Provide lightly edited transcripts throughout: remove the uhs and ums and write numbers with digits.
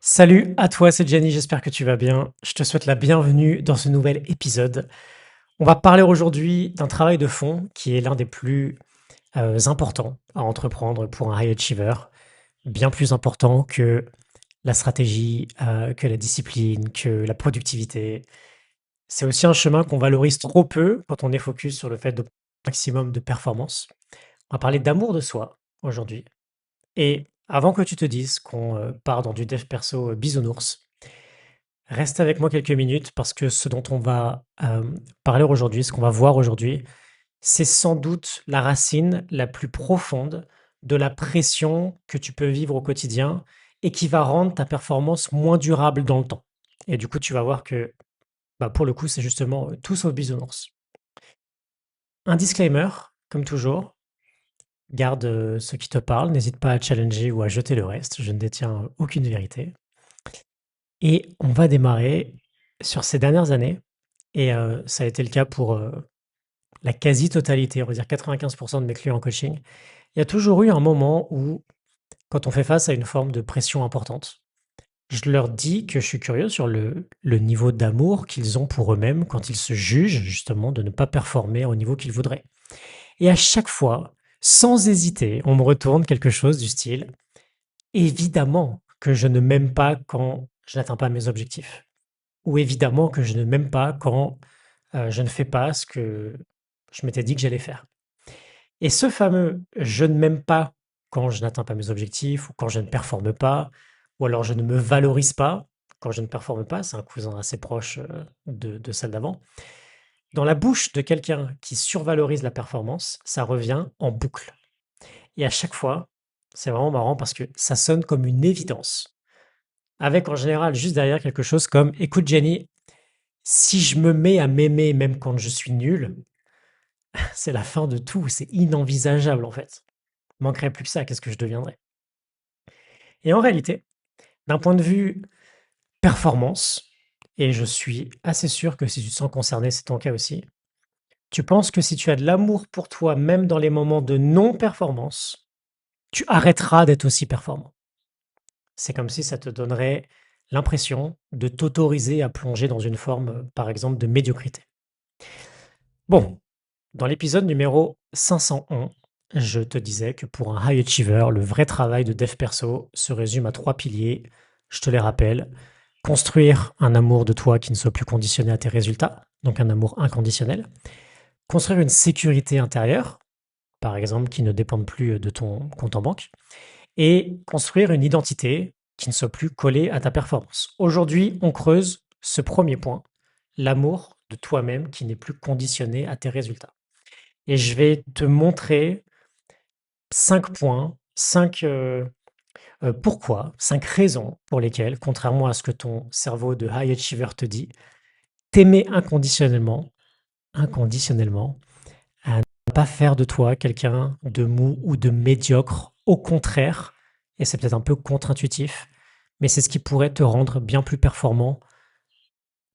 Salut à toi, c'est Jenny, j'espère que tu vas bien. Je te souhaite la bienvenue dans ce nouvel épisode. On va parler aujourd'hui d'un travail de fond qui est l'un des plus importants à entreprendre pour un high achiever, bien plus important que la stratégie, que la discipline, que la productivité. C'est aussi un chemin qu'on valorise trop peu quand on est focus sur le fait de maximum de performance. On va parler d'amour de soi aujourd'hui. Et avant que tu te dises qu'on part dans du dev perso bisounours, reste avec moi quelques minutes parce que ce dont on va parler aujourd'hui, ce qu'on va voir aujourd'hui, c'est sans doute la racine la plus profonde de la pression que tu peux vivre au quotidien et qui va rendre ta performance moins durable dans le temps. Et du coup, tu vas voir que bah, pour le coup, c'est justement tout sauf bisounours. Un disclaimer, comme toujours, garde ce qui te parle, n'hésite pas à challenger ou à jeter le reste, je ne détiens aucune vérité. Et on va démarrer sur ces dernières années. Et ça a été le cas pour, la quasi-totalité, on va dire 95 de mes clients en coaching. Il y a toujours eu un moment où, quand on fait face à une forme de pression importante, je leur dis que je suis curieux sur le niveau d'amour qu'ils ont pour eux-mêmes quand ils se jugent justement de ne pas performer au niveau qu'ils voudraient. Et à chaque fois, sans hésiter, on me retourne quelque chose du style: «Évidemment que je ne m'aime pas quand je n'atteins pas mes objectifs» ou «Évidemment que je ne m'aime pas quand je ne fais pas ce que je m'étais dit que j'allais faire». Et ce fameux «je ne m'aime pas» quand je n'atteins pas mes objectifs ou quand je ne performe pas, ou alors «je ne me valorise pas» quand je ne performe pas, c'est un cousin assez proche, de celle d'avant. Dans la bouche de quelqu'un qui survalorise la performance, ça revient en boucle et à chaque fois, c'est vraiment marrant parce que ça sonne comme une évidence, avec en général juste derrière quelque chose comme: «Écoute Jenny, si je me mets à m'aimer même quand je suis nul, c'est la fin de tout, c'est inenvisageable en fait. Manquerait plus que ça, qu'est-ce que je deviendrais?» Et en réalité, d'un point de vue performance, et je suis assez sûr que si tu te sens concerné, c'est ton cas aussi, tu penses que si tu as de l'amour pour toi, même dans les moments de non-performance, tu arrêteras d'être aussi performant. C'est comme si ça te donnerait l'impression de t'autoriser à plonger dans une forme, par exemple, de médiocrité. Bon, dans l'épisode numéro 501, je te disais que pour un high achiever, le vrai travail de dev perso se résume à 3 piliers. Je te les rappelle. Construire un amour de toi qui ne soit plus conditionné à tes résultats, donc un amour inconditionnel. Construire une sécurité intérieure, par exemple, qui ne dépende plus de ton compte en banque. Et construire une identité qui ne soit plus collée à ta performance. Aujourd'hui, on creuse ce premier point, l'amour de toi-même qui n'est plus conditionné à tes résultats. Et je vais te montrer 5 points, 5 pourquoi, 5 raisons pour lesquelles, contrairement à ce que ton cerveau de high achiever te dit, t'aimer inconditionnellement, à ne pas faire de toi quelqu'un de mou ou de médiocre. Au contraire, et c'est peut-être un peu contre-intuitif, mais c'est ce qui pourrait te rendre bien plus performant,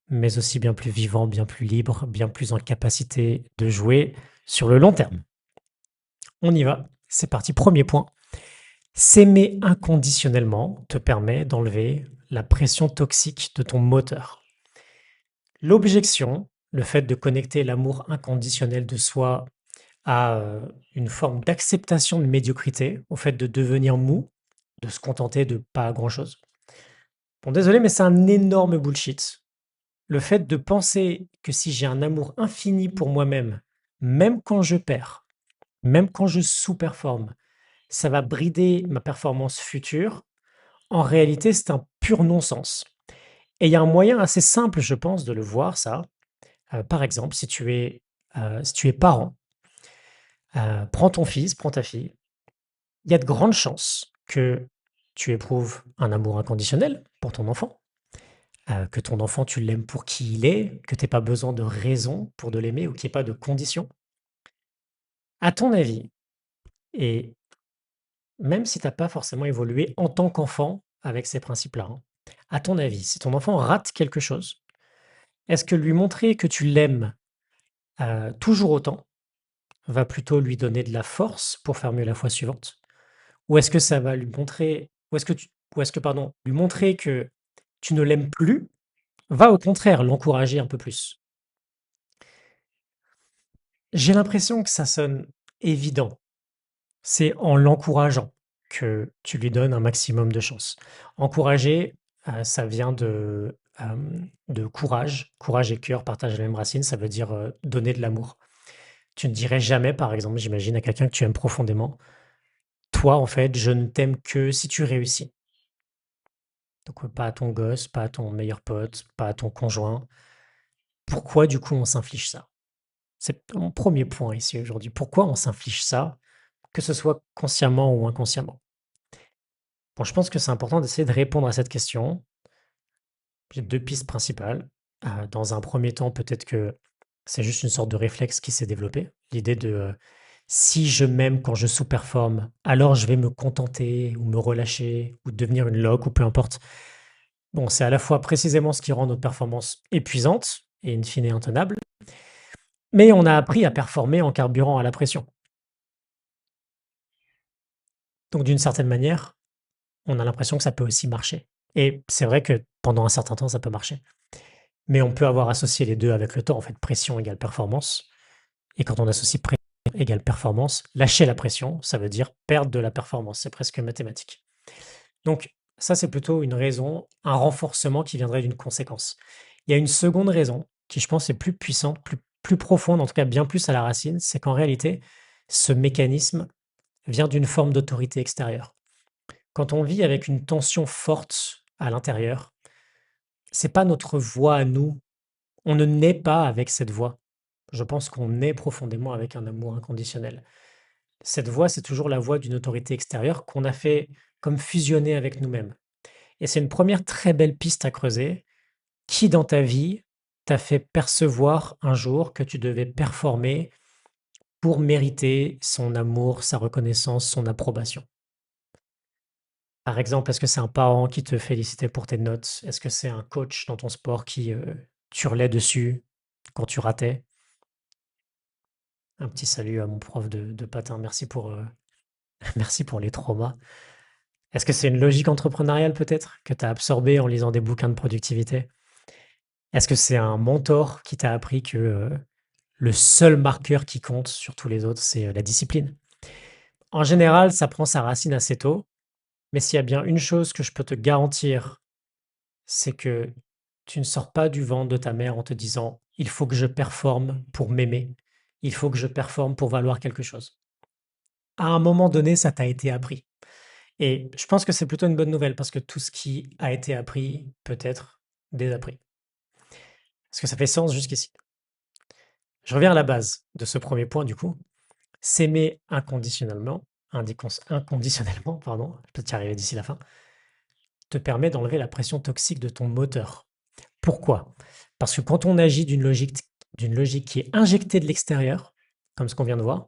mais aussi bien plus vivant, bien plus libre, bien plus en capacité de jouer sur le long terme. On y va, c'est parti. Premier point. S'aimer inconditionnellement te permet d'enlever la pression toxique de ton moteur. L'objection, le fait de connecter l'amour inconditionnel de soi à une forme d'acceptation de médiocrité, au fait de devenir mou, de se contenter de pas grand-chose. Bon, désolé, mais c'est un énorme bullshit. Le fait de penser que si j'ai un amour infini pour moi-même, même quand je perds, même quand je sous-performe, ça va brider ma performance future. En réalité, c'est un pur non-sens. Et il y a un moyen assez simple, je pense, de le voir, ça. Par exemple, si tu es parent, prends ton fils, prends ta fille. Il y a de grandes chances que tu éprouves un amour inconditionnel pour ton enfant, que ton enfant, tu l'aimes pour qui il est, que tu aies pas besoin de raison pour de l'aimer ou qu'il y ait pas de conditions. À ton avis, et même si tu as pas forcément évolué en tant qu'enfant avec ces principes-là, hein, à ton avis, si ton enfant rate quelque chose, est-ce que lui montrer que tu l'aimes, toujours autant, va plutôt lui donner de la force pour faire mieux la fois suivante? Ou est-ce que ça va lui montrer ou est-ce que ou est-ce que, pardon, lui montrer que tu ne l'aimes plus va au contraire l'encourager un peu plus? J'ai l'impression que ça sonne évident. C'est en l'encourageant que tu lui donnes un maximum de chance. Encourager, ça vient de courage. Courage et cœur partagent la même racine, ça veut dire, donner de l'amour. Tu ne dirais jamais, par exemple, j'imagine, à quelqu'un que tu aimes profondément: «Toi, en fait, je ne t'aime que si tu réussis». Donc, pas à ton gosse, pas à ton meilleur pote, pas à ton conjoint. Pourquoi, du coup, on s'inflige ça? C'est mon premier point ici aujourd'hui. Pourquoi on s'inflige ça, que ce soit consciemment ou inconsciemment? Bon, je pense que c'est important d'essayer de répondre à cette question. J'ai 2 pistes principales. Dans un premier temps, peut-être que c'est juste une sorte de réflexe qui s'est développé. L'idée de, si je m'aime quand je sous-performe, alors je vais me contenter ou me relâcher ou devenir une loque ou peu importe. Bon, c'est à la fois précisément ce qui rend notre performance épuisante et in fine intenable, mais on a appris à performer en carburant à la pression. Donc d'une certaine manière, on a l'impression que ça peut aussi marcher. Et c'est vrai que pendant un certain temps, ça peut marcher. Mais on peut avoir associé les 2 avec le temps, en fait, pression égale performance. Et quand on associe pression égale performance, lâcher la pression, ça veut dire perdre de la performance. C'est presque mathématique. Donc, ça, c'est plutôt une raison, un renforcement qui viendrait d'une conséquence. Il y a une seconde raison qui, je pense, est plus puissante, plus profonde, en tout cas bien plus à la racine, c'est qu'en réalité, ce mécanisme vient d'une forme d'autorité extérieure. Quand on vit avec une tension forte à l'intérieur, c'est pas notre voix à nous. On ne naît pas avec cette voix. Je pense qu'on naît profondément avec un amour inconditionnel. Cette voix, c'est toujours la voix d'une autorité extérieure qu'on a fait comme fusionner avec nous-mêmes. Et c'est une première très belle piste à creuser. Qui dans ta vie t'a fait percevoir un jour que tu devais performer pour mériter son amour, sa reconnaissance, son approbation? Par exemple, est-ce que c'est un parent qui te félicitait pour tes notes? Est-ce que c'est un coach dans ton sport qui t'hurlait dessus quand tu ratais? Un petit salut à mon prof de patin. Merci pour, merci pour les traumas. Est-ce que c'est une logique entrepreneuriale peut-être que tu as absorbée en lisant des bouquins de productivité? Est-ce que c'est un mentor qui t'a appris que le seul marqueur qui compte sur tous les autres, c'est la discipline? En général, ça prend sa racine assez tôt, mais s'il y a bien une chose que je peux te garantir, c'est que tu ne sors pas du ventre de ta mère en te disant: «Il faut que je performe pour m'aimer. Il faut que je performe pour valoir quelque chose». À un moment donné, ça t'a été appris. Et je pense que c'est plutôt une bonne nouvelle parce que tout ce qui a été appris peut être désappris. Est-ce que ça fait sens jusqu'ici? Je reviens à la base de ce premier point du coup. S'aimer inconditionnellement, inconditionnellement, pardon, je peux y arriver d'ici la fin, te permet d'enlever la pression toxique de ton moteur. Pourquoi? Parce que quand on agit d'une logique qui est injectée de l'extérieur, comme ce qu'on vient de voir,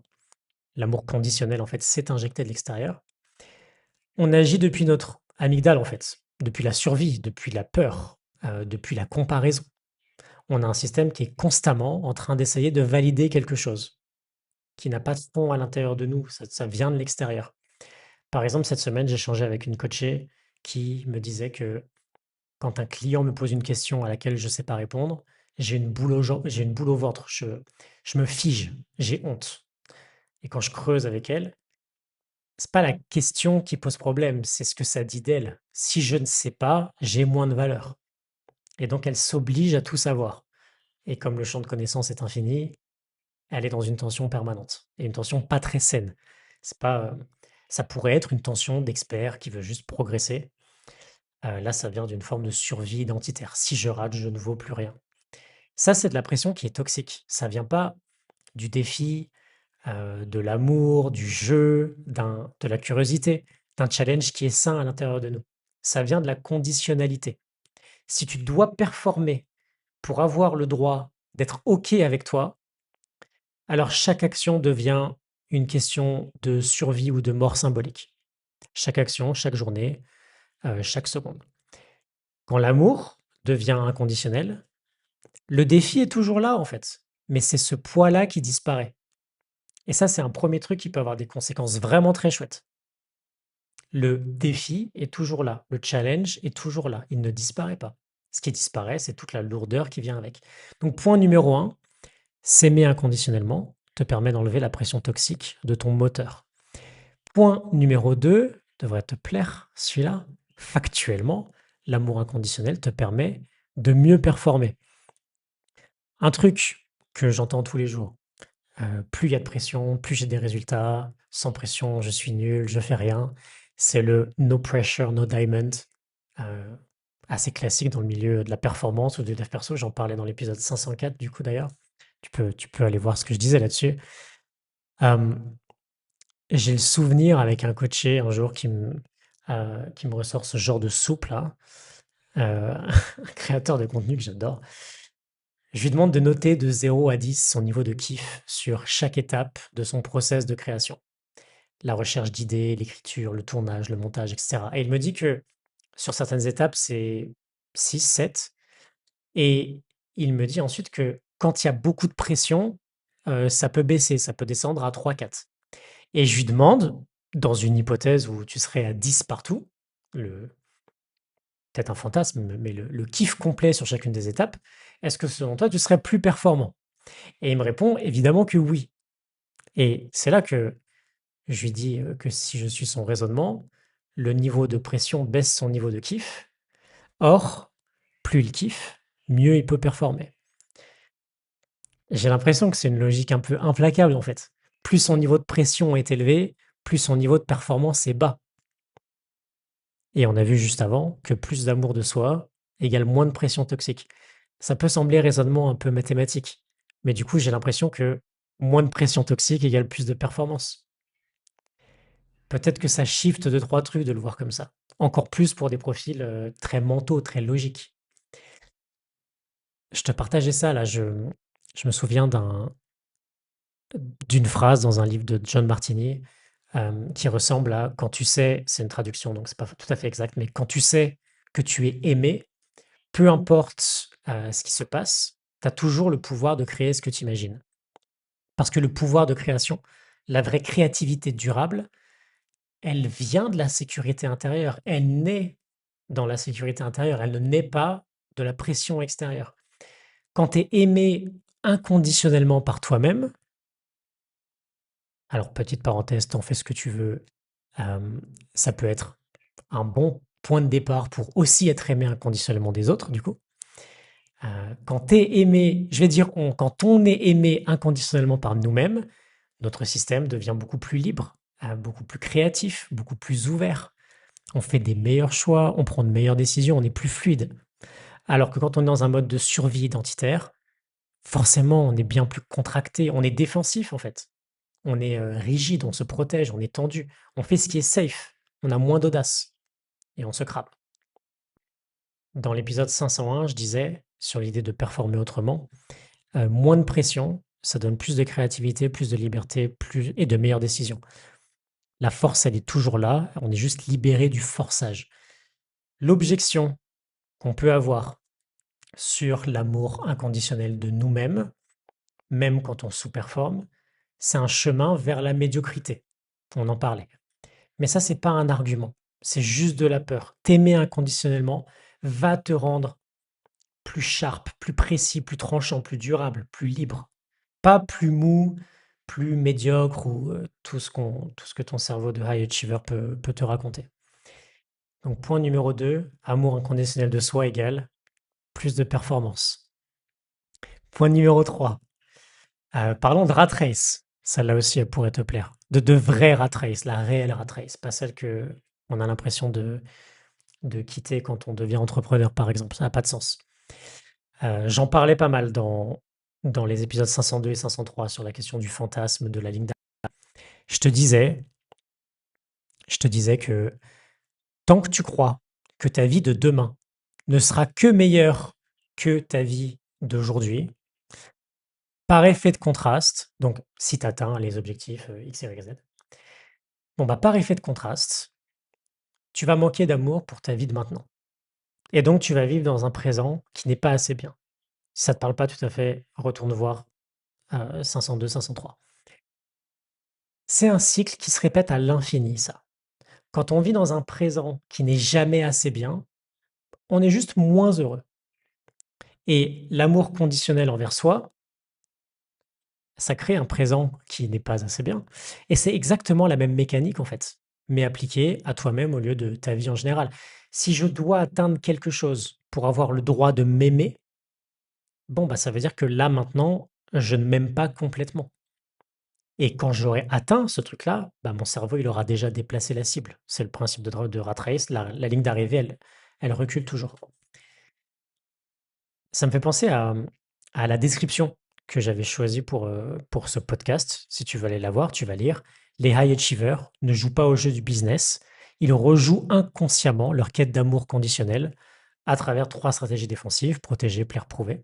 l'amour conditionnel en fait, c'est injecté de l'extérieur, on agit depuis notre amygdale en fait, depuis la survie, depuis la peur, depuis la comparaison. On a un système qui est constamment en train d'essayer de valider quelque chose, qui n'a pas de fond à l'intérieur de nous, ça vient de l'extérieur. Par exemple, cette semaine, j'ai échangé avec une coachée qui me disait que quand un client me pose une question à laquelle je ne sais pas répondre, j'ai une boule au ventre, je me fige, j'ai honte. Et quand je creuse avec elle, c'est pas la question qui pose problème, c'est ce que ça dit d'elle. Si je ne sais pas, j'ai moins de valeur. Et donc elle s'oblige à tout savoir. Et comme le champ de connaissances est infini, elle est dans une tension permanente et une tension pas très saine. C'est pas, ça pourrait être une tension d'expert qui veut juste progresser. Là, ça vient d'une forme de survie identitaire. Si je rate, je ne vaux plus rien. Ça, c'est de la pression qui est toxique. Ça vient pas du défi, de l'amour, du jeu, de la curiosité, d'un challenge qui est sain à l'intérieur de nous. Ça vient de la conditionnalité. Si tu dois performer pour avoir le droit d'être OK avec toi, alors chaque action devient une question de survie ou de mort symbolique. Chaque action, chaque journée, chaque seconde. Quand l'amour devient inconditionnel, le défi est toujours là en fait, mais c'est ce poids-là qui disparaît. Et ça, c'est un premier truc qui peut avoir des conséquences vraiment très chouettes. Le défi est toujours là, le challenge est toujours là, il ne disparaît pas. Ce qui disparaît, c'est toute la lourdeur qui vient avec. Donc point numéro un, s'aimer inconditionnellement te permet d'enlever la pression toxique de ton moteur. Point numéro 2 devrait te plaire, celui-là. Factuellement, l'amour inconditionnel te permet de mieux performer. Un truc que j'entends tous les jours, plus il y a de pression, plus j'ai des résultats. Sans pression, je suis nul, je fais rien. C'est le no pressure, no diamond. Heu, assez classique dans le milieu de la performance ou du dev perso. J'en parlais dans l'épisode 504 du coup d'ailleurs. Tu peux aller voir ce que je disais là-dessus. Hem, j'ai le souvenir avec un coaché un jour qui me ressort ce genre de soupe là, un créateur de contenu que j'adore. Je lui demande de noter de 0 à 10 son niveau de kiff sur chaque étape de son process de création. La recherche d'idées, l'écriture, le tournage, le montage, et cetera. Et il me dit que sur certaines étapes, c'est 6, 7. Et il me dit ensuite que quand il y a beaucoup de pression, ça peut baisser, ça peut descendre à 3, 4. Et je lui demande, dans une hypothèse où tu serais à 10 partout, le peut-être un fantasme, mais le kiff complet sur chacune des étapes, est-ce que selon toi, tu serais plus performant? Et il me répond évidemment que oui. Et c'est là que je lui dis, que si je suis son raisonnement, le niveau de pression baisse son niveau de kiff. Or, plus il kiffe, mieux il peut performer. J'ai l'impression que c'est une logique un peu implacable en fait. Plus son niveau de pression est élevé, plus son niveau de performance est bas. Et on a vu juste avant que plus d'amour de soi égale moins de pression toxique. Ça peut sembler raisonnement un peu mathématique, mais du coup j'ai l'impression que moins de pression toxique égale plus de performance. Peut-être que ça shift deux trois trucs de le voir comme ça. Encore plus pour des profils très mentaux, très logiques. Je te partageais ça là, je me souviens d'une phrase dans un livre de John Martini, qui ressemble à quand tu sais, c'est une traduction donc c'est pas tout à fait exact, mais quand tu sais que tu es aimé, peu importe ce qui se passe, tu as toujours le pouvoir de créer ce que tu imagines. Parce que le pouvoir de création, la vraie créativité durable, elle vient de la sécurité intérieure. Elle naît dans la sécurité intérieure. Elle ne naît pas de la pression extérieure. Quand tu es aimé inconditionnellement par toi-même, alors petite parenthèse, t'en fais ce que tu veux, ça peut être un bon point de départ pour aussi être aimé inconditionnellement des autres, du coup. Quand tu es aimé, je vais dire on, quand on est aimé inconditionnellement par nous-mêmes, notre système devient beaucoup plus libre, beaucoup plus créatif, beaucoup plus ouvert. On fait des meilleurs choix, on prend de meilleures décisions, on est plus fluide. Alors que quand on est dans un mode de survie identitaire, forcément, on est bien plus contracté, on est défensif en fait. On est rigide, on se protège, on est tendu, on fait ce qui est safe, on a moins d'audace et on se crape. Dans l'épisode 501, je disais sur l'idée de performer autrement, moins de pression, ça donne plus de créativité, plus de liberté, plus et de meilleures décisions. La force, elle est toujours là, on est juste libéré du forçage. L'objection qu'on peut avoir sur l'amour inconditionnel de nous-mêmes, même quand on sous-performe, c'est un chemin vers la médiocrité. On en parlait. Mais ça, c'est pas un argument. C'est juste de la peur. T'aimer inconditionnellement va te rendre plus sharp, plus précis, plus tranchant, plus durable, plus libre. Pas plus mou, plus médiocre ou tout ce que ton cerveau de high achiever peut te raconter. Donc point numéro 2, amour inconditionnel de soi égale plus de performance. Point numéro 3, parlons de rat race. Celle-là aussi, elle pourrait te plaire. De vraies rat race, la réelle rat race, pas celle que on a l'impression de quitter quand on devient entrepreneur, par exemple. Ça n'a pas de sens. J'en parlais pas mal dans les épisodes 502 et 503 sur la question du fantasme, de la ligne d'arrivée. Je te disais, je te disais que tant que tu crois que ta vie de demain ne sera que meilleure que ta vie d'aujourd'hui, par effet de contraste, donc si tu atteins les objectifs X, Y, Z, bon bah par effet de contraste, tu vas manquer d'amour pour ta vie de maintenant. Et donc tu vas vivre dans un présent qui n'est pas assez bien. Si ça te parle pas tout à fait, retourne voir 502, 503. C'est un cycle qui se répète à l'infini, ça. Quand on vit dans un présent qui n'est jamais assez bien, on est juste moins heureux. Et l'amour conditionnel envers soi, ça crée un présent qui n'est pas assez bien. Et c'est exactement la même mécanique en fait, mais appliquée à toi-même au lieu de ta vie en général. Si je dois atteindre quelque chose pour avoir le droit de m'aimer, bon, bah, ça veut dire que là maintenant, je ne m'aime pas complètement. Et quand j'aurai atteint ce truc-là, bah, mon cerveau, il aura déjà déplacé la cible. C'est le principe de rat race, la ligne d'arrivée, elle recule toujours. Ça me fait penser à la description que j'avais choisie pour ce podcast. Si tu veux aller la voir, tu vas lire: «Les high achievers ne jouent pas au jeu du business, ils rejouent inconsciemment leur quête d'amour conditionnel à travers 3 stratégies défensives: protéger, plaire, prouver.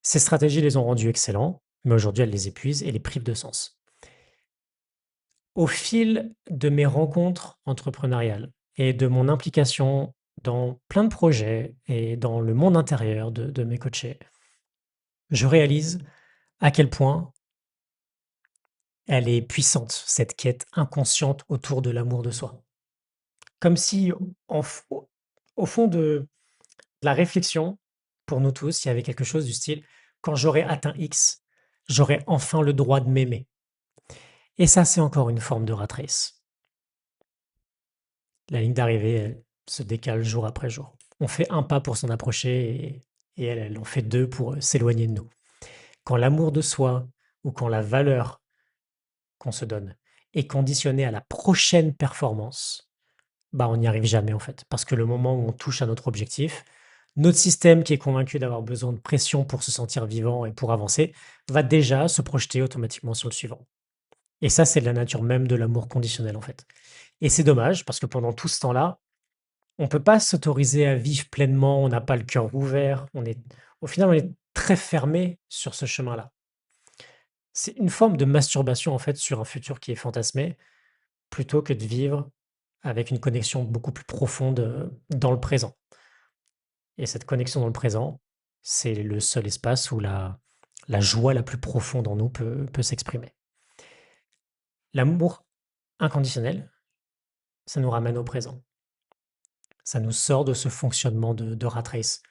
Ces stratégies les ont rendus excellents, mais aujourd'hui elles les épuisent et les privent de sens». Au fil de mes rencontres entrepreneuriales et de mon implication dans plein de projets et dans le monde intérieur de mes coachés, je réalise à quel point elle est puissante, cette quête inconsciente autour de l'amour de soi. Comme si, en f au fond de la réflexion, pour nous tous, il y avait quelque chose du style: «Quand j'aurai atteint X, j'aurai enfin le droit de m'aimer», et ça, c'est encore une forme de rat race. La ligne d'arrivée, elle se décale jour après jour. On fait un pas pour s'en approcher et elle, elle en fait 2 pour, s'éloigner de nous. Quand l'amour de soi ou quand la valeur qu'on se donne est conditionnée à la prochaine performance, bah, on n'y arrive jamais en fait. Parce que le moment où on touche à notre objectif, notre système qui est convaincu d'avoir besoin de pression pour se sentir vivant et pour avancer, va déjà se projeter automatiquement sur le suivant. Et ça, c'est de la nature même de l'amour conditionnel en fait. Et c'est dommage parce que pendant tout ce temps-là, on peut pas s'autoriser à vivre pleinement, on n'a pas le cœur ouvert, au final, on est très fermé sur ce chemin-là. C'est une forme de masturbation, en fait, sur un futur qui est fantasmé, plutôt que de vivre avec une connexion beaucoup plus profonde, dans le présent. Et cette connexion dans le présent, c'est le seul espace où la joie la plus profonde en nous peut s'exprimer. L'amour inconditionnel, ça nous ramène au présent. Ça nous sort de ce fonctionnement de rat race.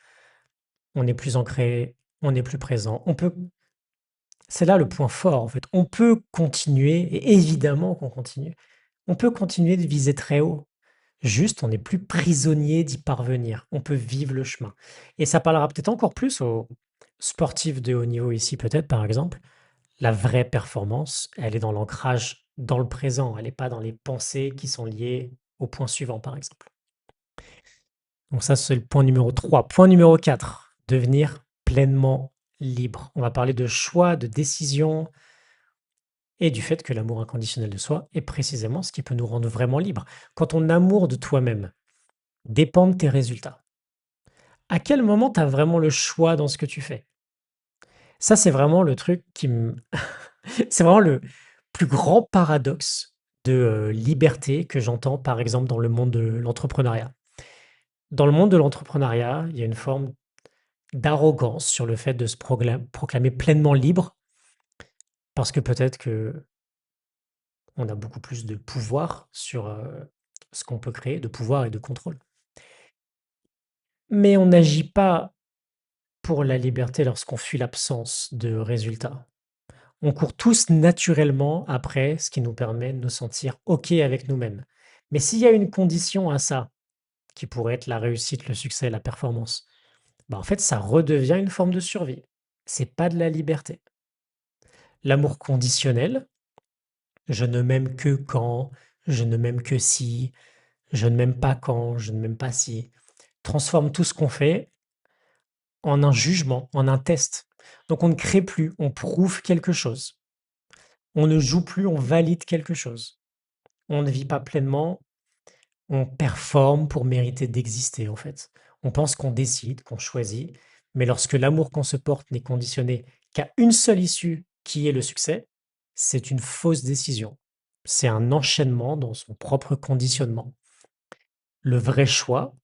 On est plus ancré, on est plus présent. C'est là le point fort, en fait. On peut continuer, et évidemment qu'on continue. On peut continuer de viser très haut. Juste, on n'est plus prisonnier d'y parvenir. On peut vivre le chemin. Et ça parlera peut-être encore plus aux sportifs de haut niveau ici, peut-être, par exemple. La vraie performance, elle est dans l'ancrage dans le présent. Elle n'est pas dans les pensées qui sont liées au point suivant, par exemple. Donc ça, c'est le point numéro 3. Point numéro 4, devenir pleinement libre. On va parler de choix, de décision et du fait que l'amour inconditionnel de soi est précisément ce qui peut nous rendre vraiment libres. Quand ton amour de toi-même dépend de tes résultats, à quel moment tu as vraiment le choix dans ce que tu fais? Ça, c'est vraiment le truc qui me c'est vraiment le plus grand paradoxe de, liberté que j'entends, par exemple, dans le monde de l'entrepreneuriat. Dans le monde de l'entrepreneuriat, il y a une forme d'arrogance sur le fait de se proclamer pleinement libre, parce que peut-être qu'on a beaucoup plus de pouvoir sur, ce qu'on peut créer, de pouvoir et de contrôle. Mais on n'agit pas pour la liberté lorsqu'on fuit l'absence de résultats. On court tous naturellement après ce qui nous permet de nous sentir OK avec nous-mêmes. Mais s'il y a une condition à ça, qui pourrait être la réussite, le succès, la performance, bah, en fait, ça redevient une forme de survie. C'est pas de la liberté. L'amour conditionnel, je ne m'aime que quand, je ne m'aime que si, je ne m'aime pas quand, je ne m'aime pas si, transforme tout ce qu'on fait en un jugement, en un test. Donc on ne crée plus, on prouve quelque chose. On ne joue plus, on valide quelque chose. On ne vit pas pleinement, on performe pour mériter d'exister en fait. On pense qu'on décide, qu'on choisit, mais lorsque l'amour qu'on se porte n'est conditionné qu'à une seule issue, qui est le succès, c'est une fausse décision. C'est un enchaînement dans son propre conditionnement. Le vrai choix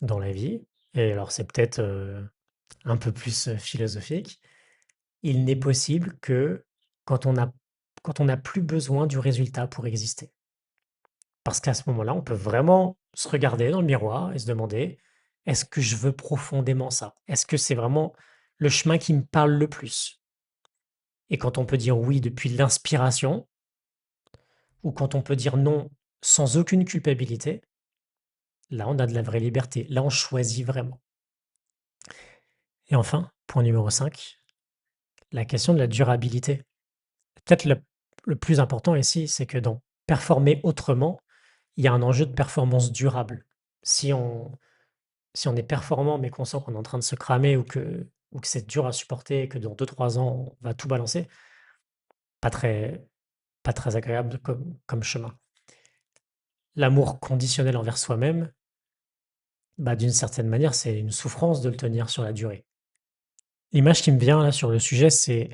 dans la vie, et alors c'est peut-être un peu plus philosophique, il n'est possible que quand on a, quand on n'a plus besoin du résultat pour exister. Parce qu'à ce moment-là, on peut vraiment se regarder dans le miroir et se demander: «Est-ce que je veux profondément ça? Est-ce que c'est vraiment le chemin qui me parle le plus?» Et quand on peut dire oui depuis l'inspiration ou quand on peut dire non sans aucune culpabilité, là, on a de la vraie liberté. Là, on choisit vraiment. Et enfin, point numéro 5, la question de la durabilité. Peut-être le plus important ici, c'est que dans performer autrement, il y a un enjeu de performance durable. Si on si on est performant, mais qu'on sent qu'on est en train de se cramer ou que c'est dur à supporter et que dans 2 3 ans, on va tout balancer, pas très pas très agréable comme chemin. L'amour conditionnel envers soi-même, bah, d'une certaine manière, c'est une souffrance de le tenir sur la durée. L'image qui me vient là sur le sujet, c'est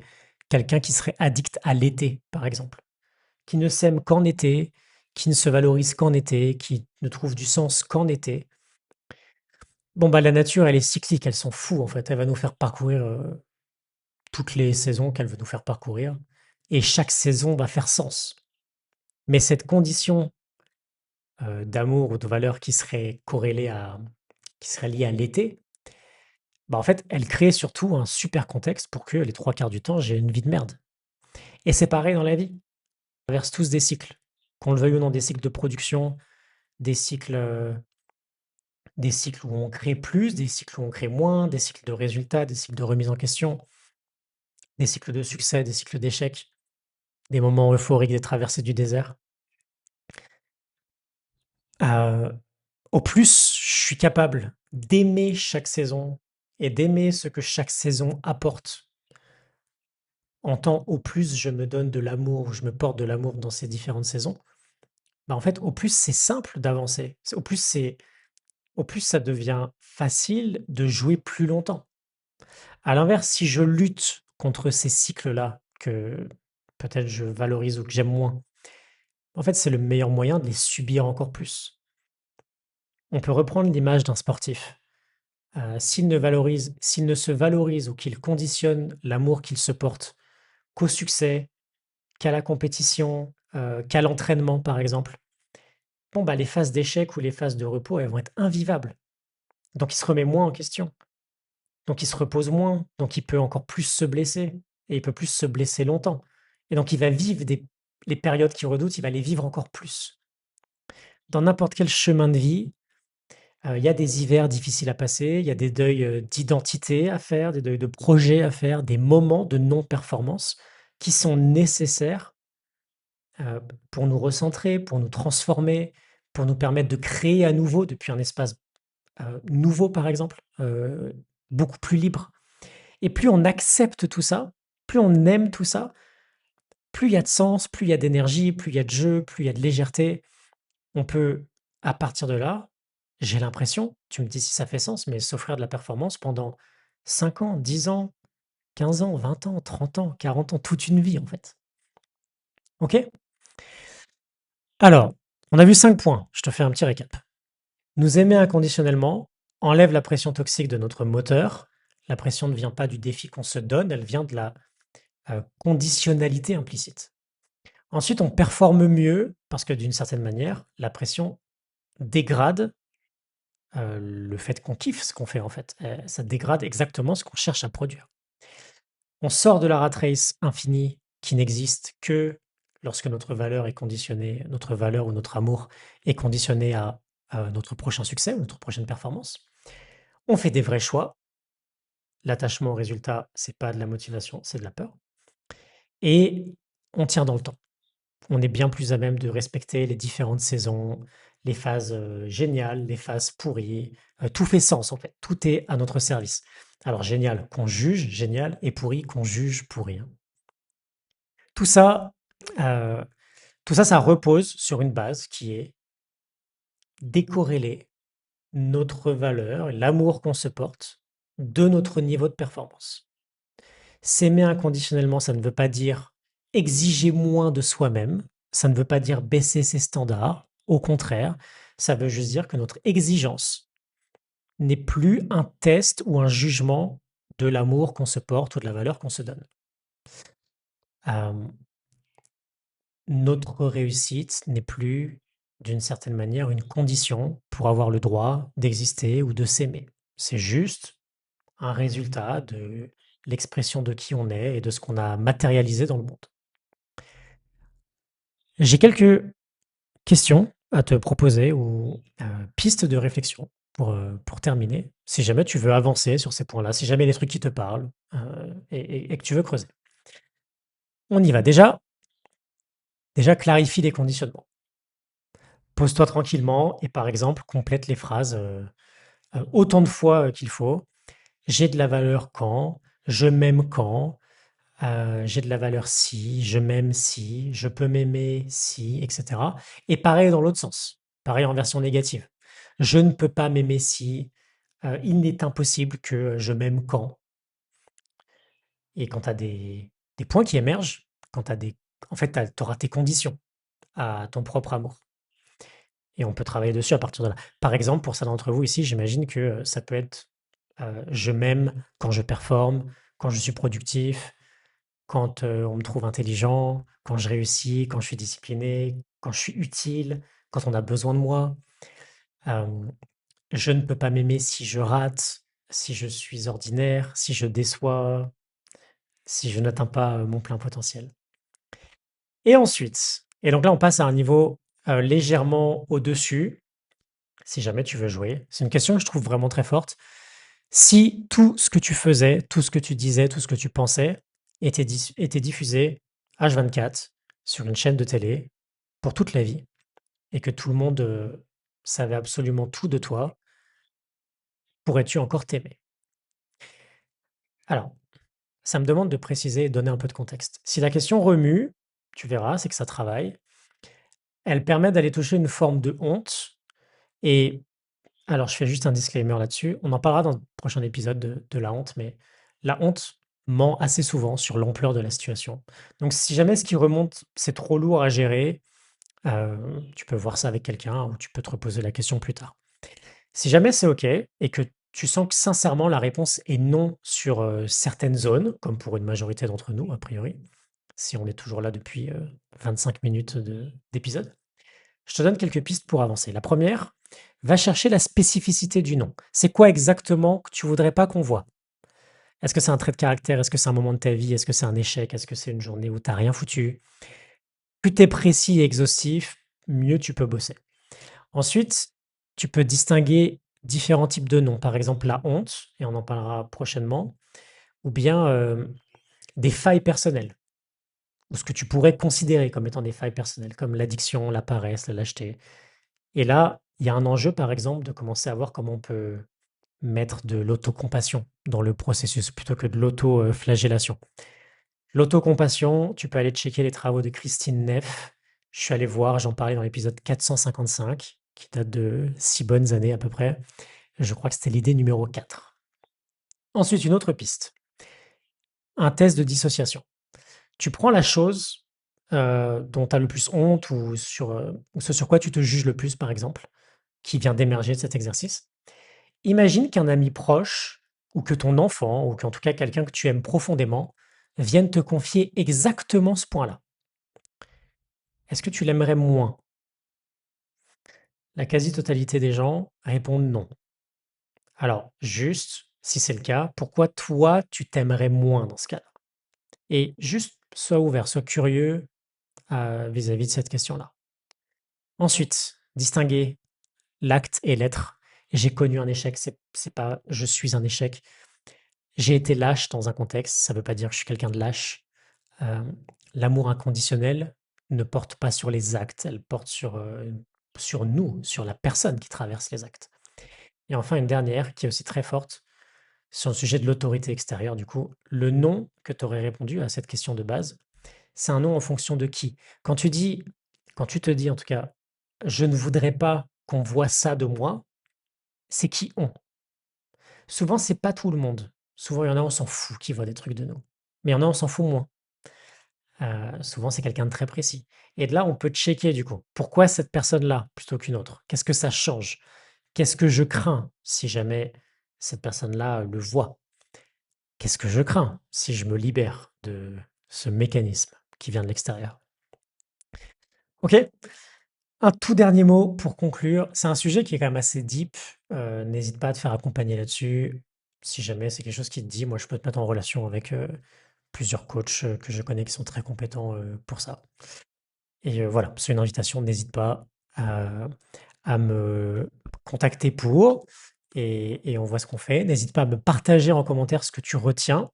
quelqu'un qui serait addict à l'été, par exemple, qui ne s'aime qu'en été, qui ne se valorise qu'en été, qui ne trouve du sens qu'en été. Bon, bah, la nature, elle est cyclique, elle s'en fout en fait. Elle va nous faire parcourir toutes les saisons qu'elle veut nous faire parcourir et chaque saison va faire sens. Mais cette condition, d'amour ou de valeur qui serait corrélée à qui serait liée à l'été, bah, en fait, elle crée surtout un super contexte pour que les 3 quarts du temps, j'ai une vie de merde. Et c'est pareil dans la vie. On traverse tous des cycles, qu'on le veuille ou non, des cycles de production, des cycles, heu, des cycles où on crée plus, des cycles où on crée moins, des cycles de résultats, des cycles de remise en question, des cycles de succès, des cycles d'échecs, des moments euphoriques, des traversées du désert. Heu, Au plus je suis capable d'aimer chaque saison et d'aimer ce que chaque saison apporte, en tant au plus je me donne de l'amour, je me porte de l'amour dans ces différentes saisons, bah, en fait, au plus c'est simple d'avancer. Au plus ça devient facile de jouer plus longtemps. À l'inverse, si je lutte contre ces cycles-là que peut-être je valorise ou que j'aime moins, en fait, c'est le meilleur moyen de les subir encore plus. On peut reprendre l'image d'un sportif. S'il ne se valorise ou qu'il conditionne l'amour qu'il se porte qu'au succès, qu'à la compétition, qu'à l'entraînement, par exemple, bon, bah, les phases d'échec ou les phases de repos, elles vont être invivables. Donc il se remet moins en question, donc il se repose moins, donc il peut encore plus se blesser et il peut plus se blesser longtemps et donc il va vivre des les périodes qu'il redoute, il va les vivre encore plus. Dans n'importe quel chemin de vie, il y a des hivers difficiles à passer, il y a des deuils, d'identité à faire, des deuils de projets à faire, des moments de non-performance qui sont nécessaires, heu, pour nous recentrer, pour nous transformer, pour nous permettre de créer à nouveau depuis un espace, nouveau par exemple, beaucoup plus libre et plus on accepte tout ça, plus on aime tout ça, plus il y a de sens, plus il y a d'énergie, plus il y a de jeu, plus il y a de légèreté. On peut, à partir de là, j'ai l'impression, tu me dis si ça fait sens, mais s'offrir de la performance pendant 5 ans, 10 ans, 15 ans, 20 ans, 30 ans, 40 ans, toute une vie en fait. OK? Alors, on a vu 5 points, je te fais un petit récap. Nous aimer inconditionnellement enlève la pression toxique de notre moteur. La pression ne vient pas du défi qu'on se donne, elle vient de la, conditionnalité implicite. Ensuite, on performe mieux parce que d'une certaine manière, la pression dégrade le fait qu'on kiffe ce qu'on fait en fait. Ça dégrade exactement ce qu'on cherche à produire. On sort de la rat race infinie qui n'existe que lorsque notre valeur est conditionnée, notre valeur ou notre amour est conditionné à notre prochain succès ou notre prochaine performance. On fait des vrais choix. L'attachement au résultat, c'est pas de la motivation, c'est de la peur. Et on tient dans le temps. On est bien plus à même de respecter les différentes saisons, les phases, géniales, les phases pourries, tout fait sens en fait, tout est à notre service. Alors génial qu'on juge génial et pourri qu'on juge pourri, hein. Tout ça, heu, tout ça, ça repose sur une base qui est décorréler notre valeur, l'amour qu'on se porte, de notre niveau de performance. S'aimer inconditionnellement, ça ne veut pas dire exiger moins de soi-même, ça ne veut pas dire baisser ses standards, au contraire, ça veut juste dire que notre exigence n'est plus un test ou un jugement de l'amour qu'on se porte ou de la valeur qu'on se donne. Notre réussite n'est plus d'une certaine manière, une condition pour avoir le droit d'exister ou de s'aimer. C'est juste un résultat de l'expression de qui on est et de ce qu'on a matérialisé dans le monde. J'ai quelques questions à te proposer ou pistes de réflexion pour terminer, si jamais tu veux avancer sur ces points-là, si jamais il y a des trucs qui te parlent et que tu veux creuser. On y va. Déjà clarifie les conditionnements. Pose-toi tranquillement et par exemple, complète les phrases autant de fois qu'il faut. J'ai de la valeur quand, je m'aime quand, j'ai de la valeur si, je m'aime si, je peux m'aimer si, etc. Et pareil dans l'autre sens, pareil en version négative. Je ne peux pas m'aimer si, il n'est impossible que je m'aime quand. Et quand tu as des points qui émergent, quand tu as des. En fait, tu auras tes conditions à ton propre amour. Et on peut travailler dessus à partir de là. Par exemple, pour certains d'entre vous ici, j'imagine que ça peut être je m'aime quand je performe, quand je suis productif, quand on me trouve intelligent, quand je réussis, quand je suis discipliné, quand je suis utile, quand on a besoin de moi. Euh, je ne peux pas m'aimer si je rate, si je suis ordinaire, si je déçois, si je n'atteins pas mon plein potentiel. Et ensuite, et donc là on passe à un niveau légèrement au-dessus, si jamais tu veux jouer. C'est une question que je trouve vraiment très forte. Si tout ce que tu faisais, tout ce que tu disais, tout ce que tu pensais était diffusé H24 sur une chaîne de télé pour toute la vie et que tout le monde savait absolument tout de toi, pourrais-tu encore t'aimer? Alors, ça me demande de préciser et de donner un peu de contexte. Si la question remue, tu verras, c'est que ça travaille. Elle permet d'aller toucher une forme de honte. Et alors, je fais juste un disclaimer là-dessus. On en parlera dans le prochain épisode de la honte, mais la honte ment assez souvent sur l'ampleur de la situation. Donc, si jamais ce qui remonte, c'est trop lourd à gérer, tu peux voir ça avec quelqu'un ou tu peux te reposer la question plus tard. Si jamais c'est OK et que tu sens que sincèrement la réponse est non sur certaines zones, comme pour une majorité d'entre nous, a priori, si on est toujours là depuis 25 minutes d'épisode, je te donne quelques pistes pour avancer. La première, va chercher la spécificité du nom. C'est quoi exactement que tu voudrais pas qu'on voit? Est-ce que c'est un trait de caractère? Est-ce que c'est un moment de ta vie? Est-ce que c'est un échec? Est-ce que c'est une journée où tu rien foutu? Plus tu es précis et exhaustif, mieux tu peux bosser. Ensuite, tu peux distinguer différents types de noms. Par exemple, la honte, et on en parlera prochainement, ou bien des failles personnelles, ou ce que tu pourrais considérer comme étant des failles personnelles, comme l'addiction, la paresse, la lâcheté. Et là, il y a un enjeu, par exemple, de commencer à voir comment on peut mettre de l'autocompassion dans le processus plutôt que de l'auto-flagellation. L'autocompassion, tu peux aller checker les travaux de Christine Neff. Je suis allé voir, j'en parlais dans l'épisode 455, qui date de 6 bonnes années à peu près. Je crois que c'était l'idée numéro 4. Ensuite, une autre piste, un test de dissociation. Tu prends la chose dont tu as le plus honte ou ce sur quoi tu te juges le plus, par exemple, qui vient d'émerger de cet exercice. Imagine qu'un ami proche, ou que ton enfant, ou qu'en tout cas quelqu'un que tu aimes profondément, vienne te confier exactement ce point-là. Est-ce que tu l'aimerais moins? La quasi-totalité des gens répondent non. Alors, juste, si c'est le cas, pourquoi toi, tu t'aimerais moins dans ce cas-là? Et juste, sois ouvert, sois curieux vis-à-vis de cette question-là. Ensuite, distinguer l'acte et l'être. J'ai connu un échec, c'est pas je suis un échec. J'ai été lâche dans un contexte, ça veut pas dire que je suis quelqu'un de lâche. L'amour inconditionnel ne porte pas sur les actes, elle porte sur nous, sur la personne qui traverse les actes. Et enfin, une dernière qui est aussi très forte sur le sujet de l'autorité extérieure. Du coup, le non que tu aurais répondu à cette question de base, c'est un non en fonction de qui? Quand tu te dis en tout cas, je ne voudrais pas qu'on voit ça de moi, c'est qui on? Souvent, c'est pas tout le monde. Souvent, il y en a, on s'en fout qui voit des trucs de nous. Mais il y en a, on s'en fout moins. Souvent, c'est quelqu'un de très précis. Et de là, on peut checker du coup. Pourquoi cette personne-là plutôt qu'une autre? Qu'est-ce que ça change? Qu'est-ce que je crains si jamais cette personne-là le voit? Qu'est-ce que je crains si je me libère de ce mécanisme qui vient de l'extérieur? OK? Un tout dernier mot pour conclure. C'est un sujet qui est quand même assez deep. N'hésite pas à te faire accompagner là-dessus. Si jamais c'est quelque chose qui te dit, moi je peux te mettre en relation avec plusieurs coachs que je connais qui sont très compétents pour ça. Et voilà, c'est une invitation, n'hésite pas à, à me contacter pour et on voit ce qu'on fait. N'hésite pas à me partager en commentaire ce que tu retiens.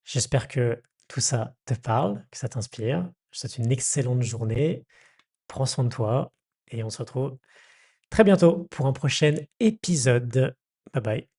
J'espère que tout ça te parle, que ça t'inspire. Je te souhaite une excellente journée. Prends soin de toi et on se retrouve très bientôt pour un prochain épisode. Bye bye.